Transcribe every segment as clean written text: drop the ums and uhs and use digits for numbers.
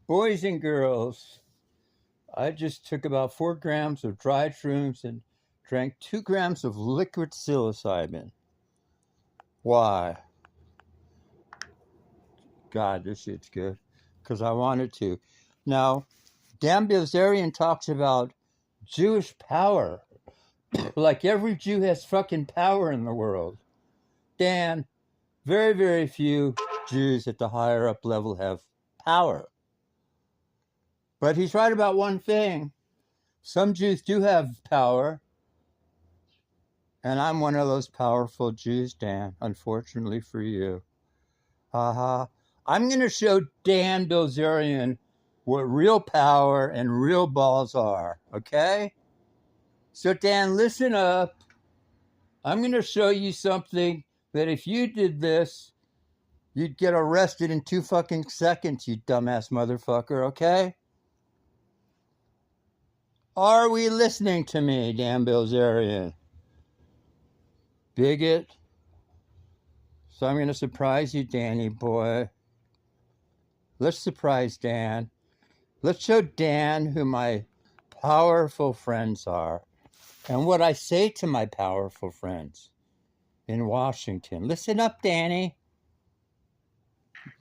Boys and girls, I just took about 4 grams of dried shrooms and drank 2 grams of liquid psilocybin. Why? God, this shit's good. Because I wanted to. Now, Dan Bilzerian talks about Jewish power. Like every Jew has fucking power in the world. Dan, very, very few Jews at the higher up level have power. But he's right about one thing. Some Jews do have power. And I'm one of those powerful Jews, Dan, unfortunately for you. Haha. I'm going to show Dan Bilzerian what real power and real balls are, okay? So, Dan, listen up. I'm going to show you something that if you did this, you'd get arrested in 2 fucking seconds, you dumbass motherfucker, okay? Are we listening to me, Dan Bilzerian? Bigot? So I'm going to surprise you, Danny boy. Let's surprise Dan. Let's show Dan who my powerful friends are and what I say to my powerful friends in Washington. Listen up, Danny.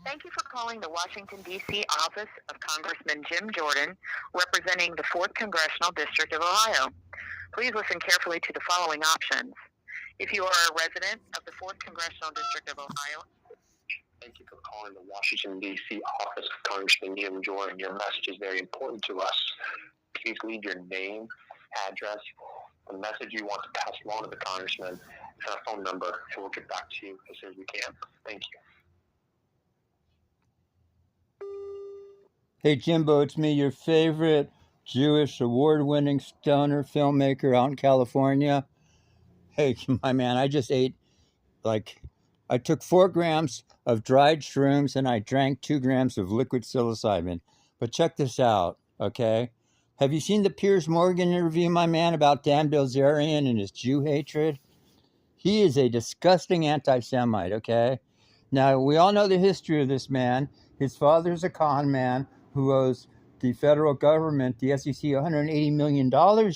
Thank you for calling the Washington, D.C. office of Congressman Jim Jordan, representing the 4th Congressional District of Ohio. Please listen carefully to the following options. If you are a resident of the 4th Congressional District of Ohio, thank you for calling the Washington, D.C. office of Congressman Jim Jordan. Your message is very important to us. Please leave your name, address, the message you want to pass along to the congressman, and a phone number, and we'll get back to you as soon as we can. Thank you. Hey, Jimbo, it's me, your favorite Jewish award-winning stoner filmmaker out in California. Hey, my man, I just ate, I took 4 grams of dried shrooms and I drank 2 grams of liquid psilocybin. But check this out, okay? Have you seen the Piers Morgan interview, my man, about Dan Bilzerian and his Jew hatred? He is a disgusting anti-Semite, okay? Now, we all know the history of this man. His father's a con man who owes the federal government, the SEC, $180 million,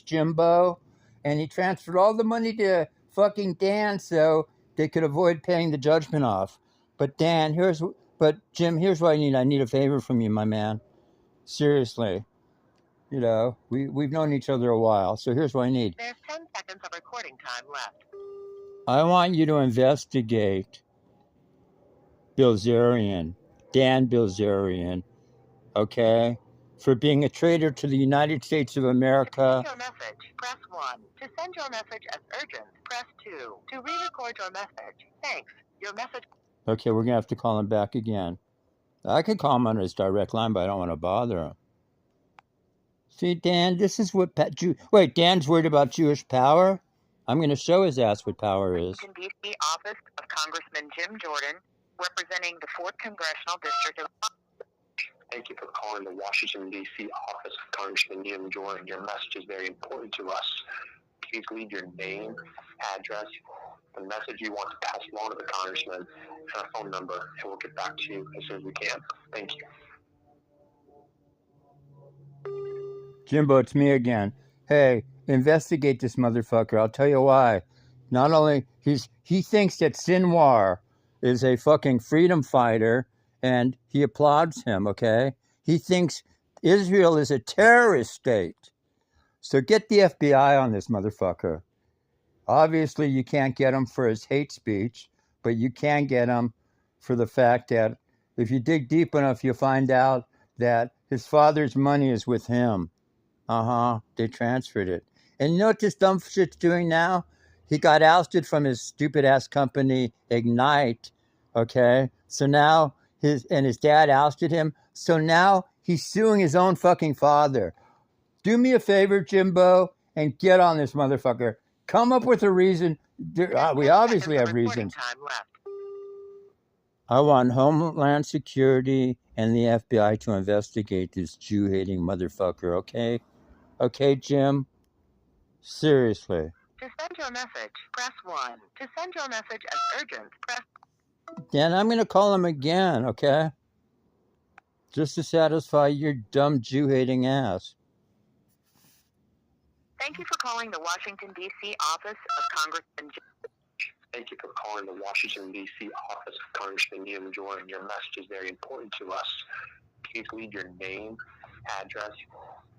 Jimbo. And he transferred all the money to fucking Dan so they could avoid paying the judgment off. But Jim, here's what I need. I need a favor from you, my man. Seriously. You know, we've known each other a while, so here's what I need. there's 10 seconds of recording time left. I want you to investigate Bilzerian, Dan Bilzerian, okay, for being a traitor to the United States of America. To send your message, press 1. To send your message as urgent, press 2. To re-record your message, thanks. Your message... Okay, we're going to have to call him back again. I could call him on his direct line, but I don't want to bother him. See, Dan, this is what... Wait, Dan's worried about Jewish power? I'm going to show his ass what power is. Washington, D.C. office of Congressman Jim Jordan, representing the 4th Congressional District of... Thank you for calling the Washington, D.C. office of Congressman Jim Jordan. Your message is very important to us. Please leave your name, address, the message you want to pass along to the congressman, and a phone number, and we'll get back to you as soon as we can. Thank you. Jimbo, it's me again. Hey, investigate this motherfucker. I'll tell you why. Not only he thinks that Sinwar is a fucking freedom fighter and he applauds him, okay? He thinks Israel is a terrorist state. So get the FBI on this motherfucker. Obviously, you can't get him for his hate speech, but you can get him for the fact that if you dig deep enough, you'll find out that his father's money is with him. They transferred it. And you know what this dumb shit's doing now? He got ousted from his stupid-ass company, Ignite, okay? So now his dad ousted him. So now he's suing his own fucking father. Do me a favor, Jimbo, and get on this motherfucker. Come up with a reason. We obviously have reasons. I want Homeland Security and the FBI to investigate this Jew-hating motherfucker, okay? Okay, Jim? Seriously. To send your message, press 1. To send your message as urgent, press... Dan, I'm going to call him again, okay? just to satisfy your dumb Jew-hating ass. Thank you for calling the Washington, D.C. office of Congressman Jim. Thank you for calling the Washington, D.C. office of Congressman Jim Jordan. Your message is very important to us. Please leave your name, address,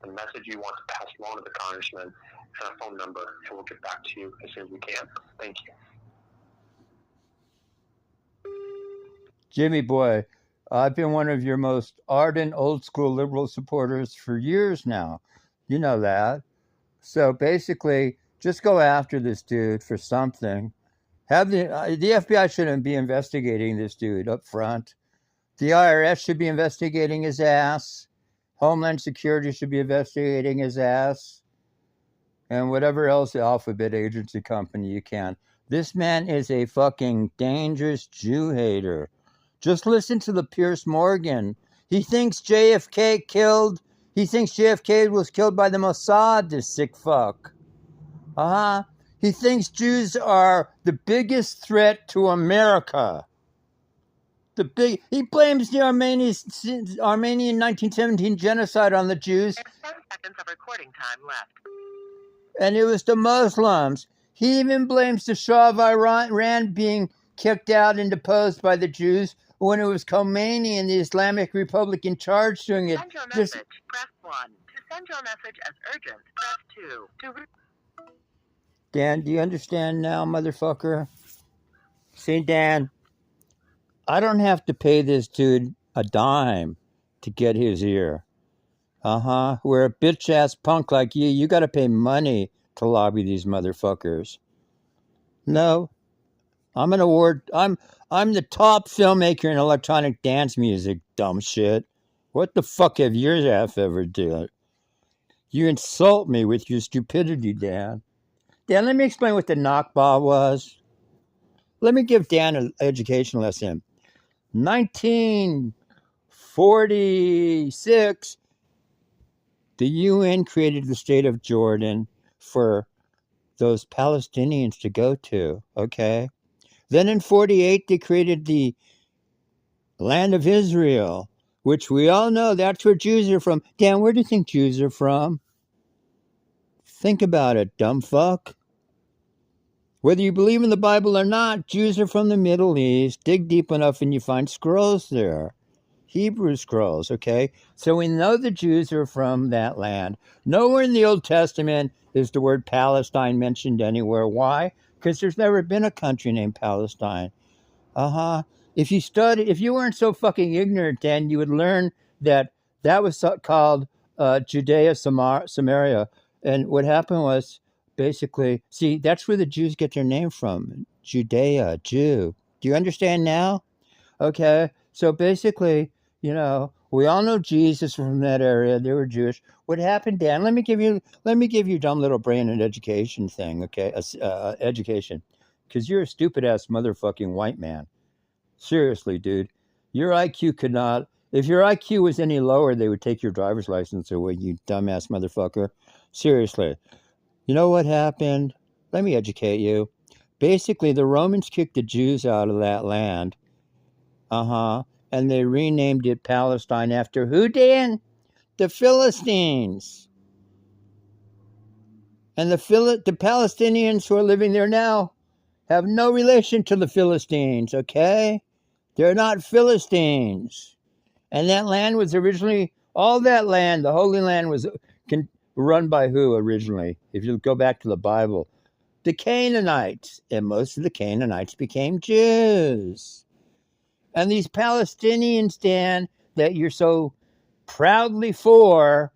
the message you want to pass along to the congressman, and a phone number, and we'll get back to you as soon as we can. Thank you. Jimmy boy, I've been one of your most ardent old school liberal supporters for years now. You know that. So basically, just go after this dude for something. Have the FBI shouldn't be investigating this dude up front. The IRS should be investigating his ass. Homeland Security should be investigating his ass. And whatever else the alphabet agency company you can. This man is a fucking dangerous Jew hater. Just listen to the Pierce Morgan. He thinks JFK was killed by the Mossad, this sick fuck. He thinks Jews are the biggest threat to America. He blames the Armenian 1917 genocide on the Jews. There's 10 seconds of recording time left. And it was the Muslims. He even blames the Shah of Iran being kicked out and deposed by the Jews when it was Khomeini and the Islamic Republic in charge doing it. To send your message, press 1. To send your message as urgent, press 2. Dan, do you understand now, motherfucker? See, Dan, I don't have to pay this dude a dime to get his ear. Where a bitch-ass punk like you got to pay money to lobby these motherfuckers. No, I'm the top filmmaker in electronic dance music, dumb shit. What the fuck have your ass ever done? You insult me with your stupidity, Dan. Dan, let me explain what the Nakba was. Let me give Dan an education lesson. 1946, the UN created the state of Jordan for those Palestinians to go to, okay? Then in 48, they created the land of Israel, which we all know that's where Jews are from. Dan, where do you think Jews are from? Think about it, dumb fuck. Whether you believe in the Bible or not, Jews are from the Middle East. Dig deep enough and you find scrolls there. Hebrew scrolls, okay? So we know the Jews are from that land. Nowhere in the Old Testament is the word Palestine mentioned anywhere. Why? Because there's never been a country named Palestine. If you weren't so fucking ignorant, then you would learn that was called Judea Samaria. And what happened was, basically, see, that's where the Jews get their name from. Judea, Jew. Do you understand now? Okay. So basically, we all know Jesus from that area. They were Jewish. What happened, Dan? Let me give you dumb little brain and education thing, okay? Education. Because you're a stupid ass motherfucking white man. Seriously, dude. Your IQ could not. If your IQ was any lower, they would take your driver's license away, you dumbass motherfucker. Seriously. You know what happened? Let me educate you. Basically, the Romans kicked the Jews out of that land. And they renamed it Palestine after who, Dan? The Philistines. And the Palestinians who are living there now have no relation to the Philistines, okay? They're not Philistines. And that land was originally, all that land, the Holy Land was run by who originally? If you go back to the Bible, the Canaanites. And most of the Canaanites became Jews. And these Palestinians, Dan, that you're so proudly for,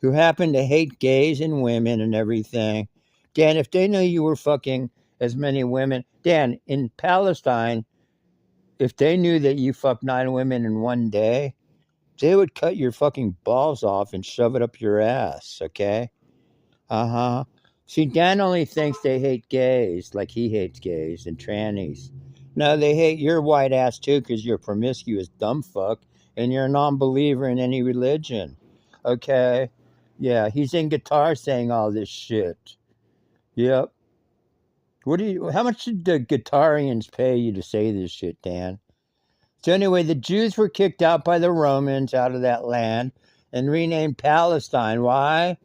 who happen to hate gays and women and everything, Dan, if they knew you were fucking as many women, Dan, in Palestine, if they knew that you fucked 9 women in one day, they would cut your fucking balls off and shove it up your ass, okay? See, Dan only thinks they hate gays, like he hates gays and trannies. No, they hate your white ass too, because you're a promiscuous dumb fuck, and you're a non-believer in any religion, okay? Yeah, he's in guitar saying all this shit. Yep. How much did the guitarians pay you to say this shit, Dan? So anyway, the Jews were kicked out by the Romans out of that land and renamed Palestine. Why?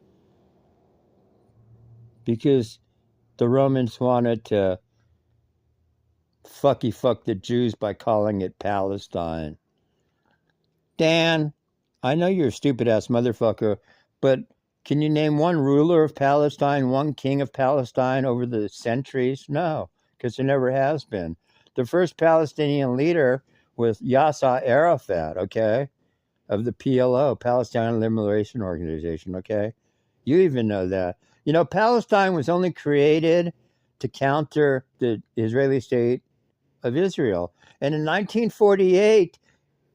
Because the Romans wanted to fuck the Jews by calling it Palestine. Dan, I know you're a stupid ass motherfucker, but can you name one ruler of Palestine, one king of Palestine over the centuries? No, because there never has been. The first Palestinian leader was Yasser Arafat, okay, of the PLO, Palestine Liberation Organization, okay? You even know that. You know, Palestine was only created to counter the Israeli state of Israel. And in 1948,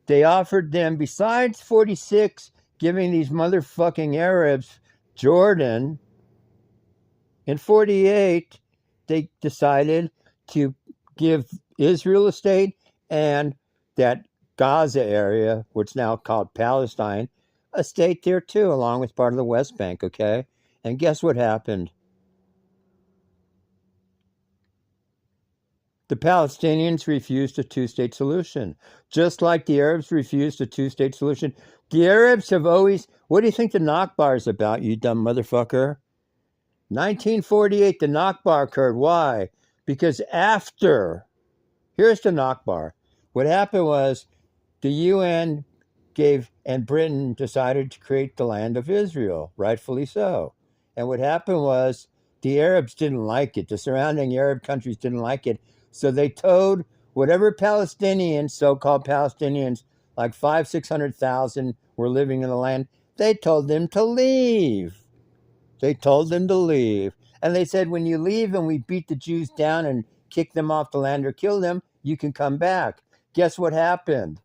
they offered them, besides 46, giving these motherfucking Arabs Jordan. In 48, they decided to give Israel a state and that Gaza area, which is now called Palestine, a state there too, along with part of the West Bank, okay? And guess what happened? The Palestinians refused a two-state solution, just like the Arabs refused a two-state solution. The Arabs have always... What do you think the Nakba is about, you dumb motherfucker? 1948, the Nakba occurred. Why? Because after... Here's the Nakba. What happened was the UN gave... And Britain decided to create the land of Israel, rightfully so. And what happened was the Arabs didn't like it. The surrounding Arab countries didn't like it. So they told whatever Palestinians, so-called Palestinians, like 600,000 were living in the land, they told them to leave. They told them to leave. And they said, when you leave and we beat the Jews down and kick them off the land or kill them, you can come back. Guess what happened?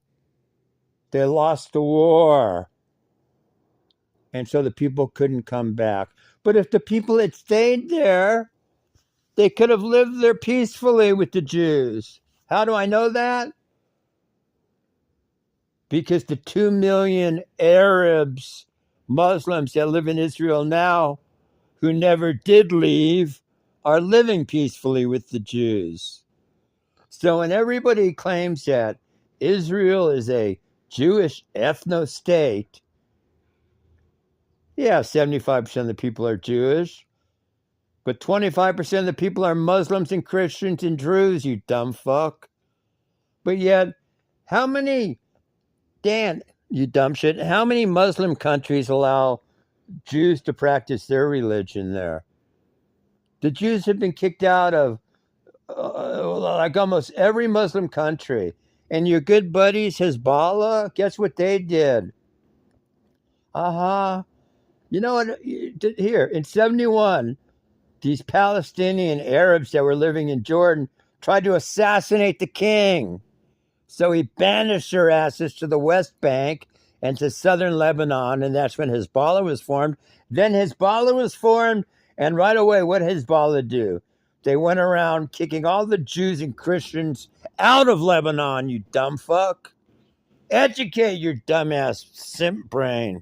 They lost the war. And so the people couldn't come back. But if the people had stayed there, they could have lived there peacefully with the Jews. How do I know that? Because the 2 million Arabs, Muslims that live in Israel now, who never did leave, are living peacefully with the Jews. So when everybody claims that Israel is a Jewish ethno-state, yeah, 75% of the people are Jewish. But 25% of the people are Muslims and Christians and Druze, you dumb fuck. But yet, how many, Dan, you dumb shit, how many Muslim countries allow Jews to practice their religion there? The Jews have been kicked out of like almost every Muslim country. And your good buddies, Hezbollah, guess what they did? You know what? Here, in 71, these Palestinian Arabs that were living in Jordan tried to assassinate the king. So he banished their asses to the West Bank and to southern Lebanon, and that's when Hezbollah was formed. Then Hezbollah was formed, and right away, what did Hezbollah do? They went around kicking all the Jews and Christians out of Lebanon, you dumb fuck. Educate your dumbass simp brain.